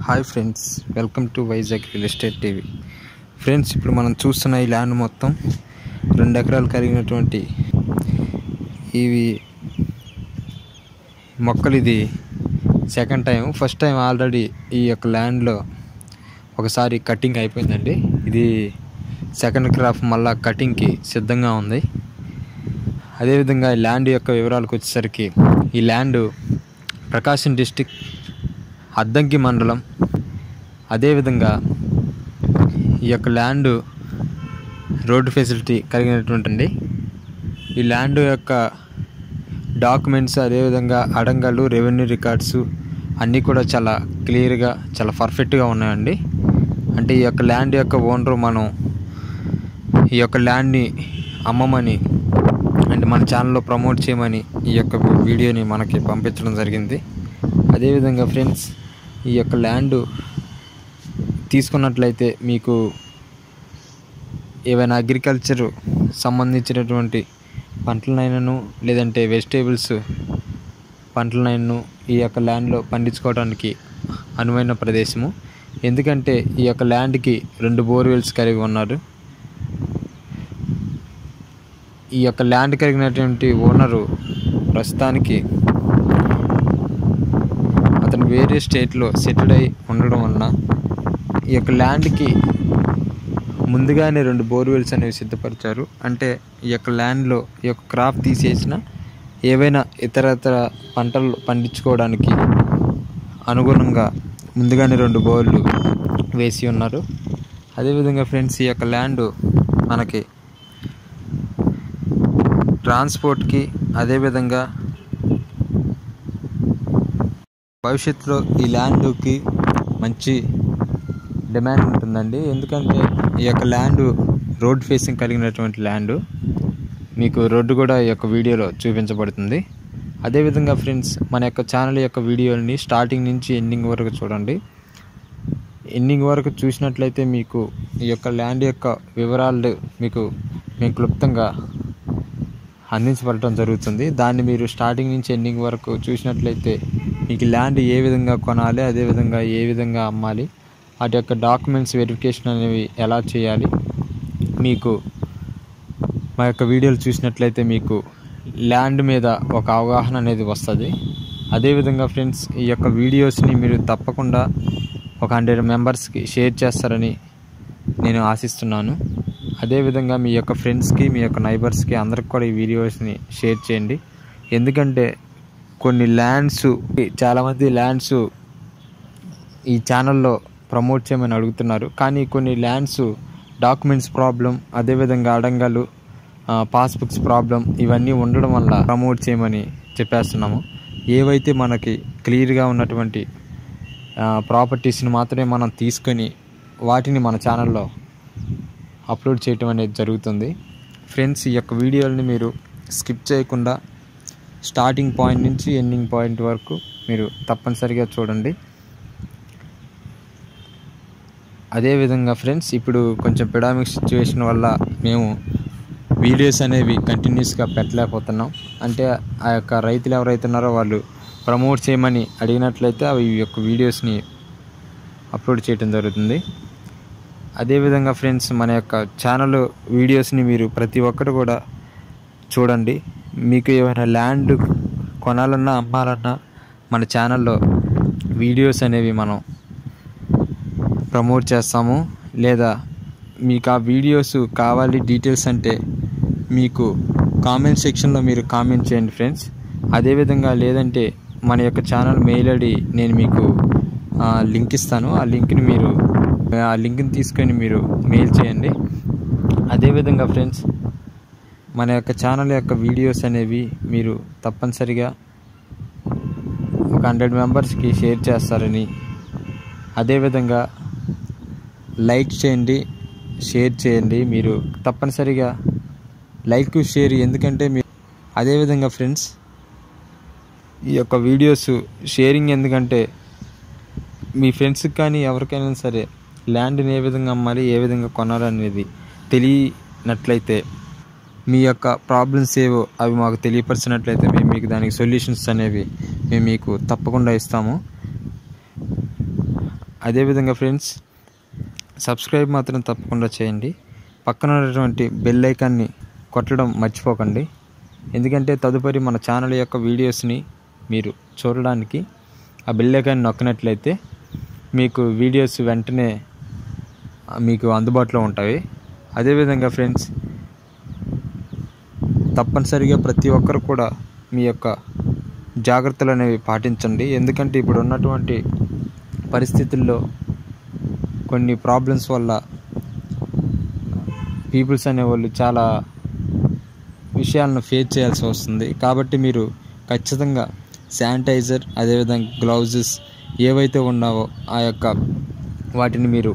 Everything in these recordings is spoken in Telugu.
Hi friends, welcome to Vizag real estate TV. Friends, ఇప్పుడు మనం చూస్తున్న ఈ ల్యాండ్ మొత్తం 2 ఎకరాలు కలిగినటువంటి ఇవి మొక్కలు. ఇది second time. First time already ఈ యొక్క ల్యాండ్లో ఒకసారి కటింగ్ అయిపోయిందండి. ఇది సెకండ్ క్రాప్ మళ్ళా కటింగ్కి సిద్ధంగా ఉంది. అదేవిధంగా ఈ ల్యాండ్ యొక్క వివరాలకు వచ్చేసరికి, ఈ ల్యాండ్ ప్రకాశం డిస్టిక్ అద్దంకి మండలం. అదేవిధంగా ఈ యొక్క ల్యాండ్ రోడ్డు ఫెసిలిటీ కలిగినటువంటి ఈ ల్యాండ్ యొక్క డాక్యుమెంట్స్, అదేవిధంగా అడంగలు, రెవెన్యూ రికార్డ్స్ అన్నీ కూడా చాలా క్లియర్గా, చాలా పర్ఫెక్ట్గా ఉన్నాయండి. అంటే ఈ యొక్క ల్యాండ్ యొక్క ఓనరు మనం ఈ యొక్క ల్యాండ్ని అమ్మమని అంటే మన ఛానల్లో ప్రమోట్ చేయమని ఈ యొక్క వీడియోని మనకి పంపించడం జరిగింది. అదేవిధంగా ఫ్రెండ్స్, ఈ యొక్క ల్యాండ్ తీసుకున్నట్లయితే మీకు ఏవైనా అగ్రికల్చర్ సంబంధించినటువంటి పంటలనైనాను, లేదంటే వెజిటేబుల్స్ పంటలనైనాను ఈ యొక్క ల్యాండ్లో పండించుకోవడానికి అనువైన ప్రదేశము. ఎందుకంటే ఈ యొక్క ల్యాండ్కి 2 బోర్వెల్స్ కలిగి ఉన్నారు. ఈ యొక్క ల్యాండ్ కలిగినటువంటి ఓనరు ప్రస్తుతానికి అతను వేరే స్టేట్లో సెటిల్ అయి ఉండడం వలన ఈ యొక్క ల్యాండ్కి ముందుగానే 2 బోర్వెల్స్ అనేవి సిద్ధపరిచారు. అంటే ఈ యొక్క ల్యాండ్లో ఈ యొక్క క్రాప్ తీసేసిన ఏవైనా ఇతరతర పంటలు పండించుకోవడానికి అనుగుణంగా ముందుగానే 2 బోర్లు వేసి ఉన్నారు. అదేవిధంగా ఫ్రెండ్స్, ఈ యొక్క ల్యాండ్ మనకి ట్రాన్స్పోర్ట్కి, అదేవిధంగా భవిష్యత్తులో ఈ ల్యాండ్కి మంచి డిమాండ్ ఉంటుందండి. ఎందుకంటే ఈ యొక్క ల్యాండ్ రోడ్ ఫేసింగ్ కలిగినటువంటి ల్యాండ్. మీకు రోడ్డు కూడా ఈ యొక్క వీడియోలో చూపించబడుతుంది. అదేవిధంగా ఫ్రెండ్స్, మన యొక్క ఛానల్ యొక్క వీడియోని స్టార్టింగ్ నుంచి ఎండింగ్ వరకు చూడండి. ఎండింగ్ వరకు చూసినట్లయితే మీకు ఈ యొక్క ల్యాండ్ యొక్క వివరాలు మీకు క్లుప్తంగా అందించబడటం జరుగుతుంది. దాన్ని మీరు స్టార్టింగ్ నుంచి ఎండింగ్ వరకు చూసినట్లయితే మీకు ల్యాండ్ ఏ విధంగా కొనాలి, అదేవిధంగా ఏ విధంగా అమ్మాలి, వాటి యొక్క డాక్యుమెంట్స్ వెరిఫికేషన్ అనేవి ఎలా చేయాలి, మీకు మా యొక్క వీడియోలు చూసినట్లయితే మీకు ల్యాండ్ మీద ఒక అవగాహన అనేది వస్తుంది. అదేవిధంగా ఫ్రెండ్స్, ఈ యొక్క వీడియోస్ని మీరు తప్పకుండా ఒక 100 మెంబర్స్కి షేర్ చేస్తారని నేను ఆశిస్తున్నాను. అదేవిధంగా మీ యొక్క ఫ్రెండ్స్కి, మీ యొక్క నైబర్స్కి అందరికి కూడా ఈ వీడియోస్ని షేర్ చేయండి. ఎందుకంటే కొన్ని ల్యాండ్స్, చాలామంది ల్యాండ్స్ ఈ ఛానల్లో ప్రమోట్ చేయమని అడుగుతున్నారు. కానీ కొన్ని ల్యాండ్స్ డాక్యుమెంట్స్ ప్రాబ్లం, అదేవిధంగా అడంగలు, పాస్బుక్స్ ప్రాబ్లం ఇవన్నీ ఉండడం వల్ల ప్రమోట్ చేయమని చెప్పేస్తున్నాము. ఏవైతే మనకి క్లియర్గా ఉన్నటువంటి ప్రాపర్టీస్ని మాత్రమే మనం తీసుకొని వాటిని మన ఛానల్లో అప్లోడ్ చేయటం అనేది జరుగుతుంది. ఫ్రెండ్స్, ఈ యొక్క వీడియోని మీరు స్కిప్ చేయకుండా స్టార్టింగ్ పాయింట్ నుంచి ఎండింగ్ పాయింట్ వరకు మీరు తప్పనిసరిగా చూడండి. అదేవిధంగా ఫ్రెండ్స్, ఇప్పుడు కొంచెం పెండమిక్ సిచ్యువేషన్ వల్ల మేము వీడియోస్ అనేవి కంటిన్యూస్గా పెట్టలేకపోతున్నాం. అంటే ఆ యొక్క రైతులు ఎవరైతే ఉన్నారో వాళ్ళు ప్రమోట్ చేయమని అడిగినట్లయితే అవి ఈ యొక్క వీడియోస్ని అప్లోడ్ చేయడం జరుగుతుంది. అదేవిధంగా ఫ్రెండ్స్, మన యొక్క ఛానల్ వీడియోస్ని మీరు ప్రతి ఒక్కరు కూడా చూడండి. మీకు ఏమైనా ల్యాండ్ కొనాలన్నా, అమ్మాలన్నా మన ఛానల్లో వీడియోస్ అనేవి మనం ప్రమోట్ చేస్తాము. లేదా మీకు ఆ వీడియోస్ కావాలి డీటెయిల్స్ అంటే మీకు కామెంట్ సెక్షన్లో మీరు కామెంట్ చేయండి ఫ్రెండ్స్. అదేవిధంగా లేదంటే మన యొక్క ఛానల్ మెయిల్ ఐడి నేను మీకు లింక్ ఇస్తాను. ఆ లింక్ని తీసుకొని మీరు మెయిల్ చేయండి. అదేవిధంగా ఫ్రెండ్స్, మన యొక్క ఛానల్ యొక్క వీడియోస్ అనేవి మీరు తప్పనిసరిగా ఒక 100 మెంబర్స్కి షేర్ చేస్తారని, అదేవిధంగా లైక్ చేయండి, షేర్ చేయండి. మీరు తప్పనిసరిగా లైక్, షేర్, ఎందుకంటే మీరు అదేవిధంగా ఫ్రెండ్స్, ఈ యొక్క వీడియోస్ షేరింగ్ ఎందుకంటే మీ ఫ్రెండ్స్కి కానీ ఎవరికైనా సరే ల్యాండ్ని ఏ విధంగా అమ్మాలి, ఏ విధంగా కొనాలనేది తెలియనట్లయితే మీ యొక్క ప్రాబ్లమ్స్ ఏవో అవి మాకు తెలియపరిచినట్లయితే మేము మీకు దానికి సొల్యూషన్స్ అనేవి మేము మీకు తప్పకుండా ఇస్తాము. అదేవిధంగా ఫ్రెండ్స్ సబ్స్క్రైబ్ మాత్రం తప్పకుండా చేయండి. పక్కన ఉన్నటువంటి బెల్ ఐకాన్ని కొట్టడం మర్చిపోకండి. ఎందుకంటే తదుపరి మన ఛానల్ యొక్క వీడియోస్ని మీరు చూడడానికి ఆ బెల్ ఐకాన్ నొక్కినట్లయితే మీకు వీడియోస్ వెంటనే మీకు అందుబాటులో ఉంటాయి. అదేవిధంగా ఫ్రెండ్స్ తప్పనిసరిగా ప్రతి ఒక్కరు కూడా మీ యొక్క జాగ్రత్తలు అనేవి పాటించండి. ఎందుకంటే ఇప్పుడు ఉన్నటువంటి పరిస్థితుల్లో కొన్ని ప్రాబ్లమ్స్ వల్ల పీపుల్స్ అనేవాళ్ళు చాలా విషయాలను ఫేస్ చేయాల్సి వస్తుంది. కాబట్టి మీరు ఖచ్చితంగా శానిటైజర్ అదేవిధంగా గ్లౌజెస్ ఏవైతే ఉన్నావో ఆ యొక్క వాటిని మీరు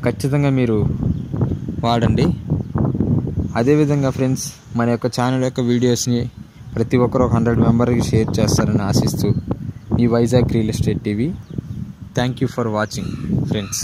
ఖచ్చితంగా మీరు వాడండి. అదేవిధంగా ఫ్రెండ్స్ మన యొక్క ఛానల్ యొక్క వీడియోస్ని ప్రతి ఒక్కరు 100 మెంబర్కి షేర్ చేస్తారని ఆశిస్తూ మీ Vizag real estate TV. Thank you for watching friends.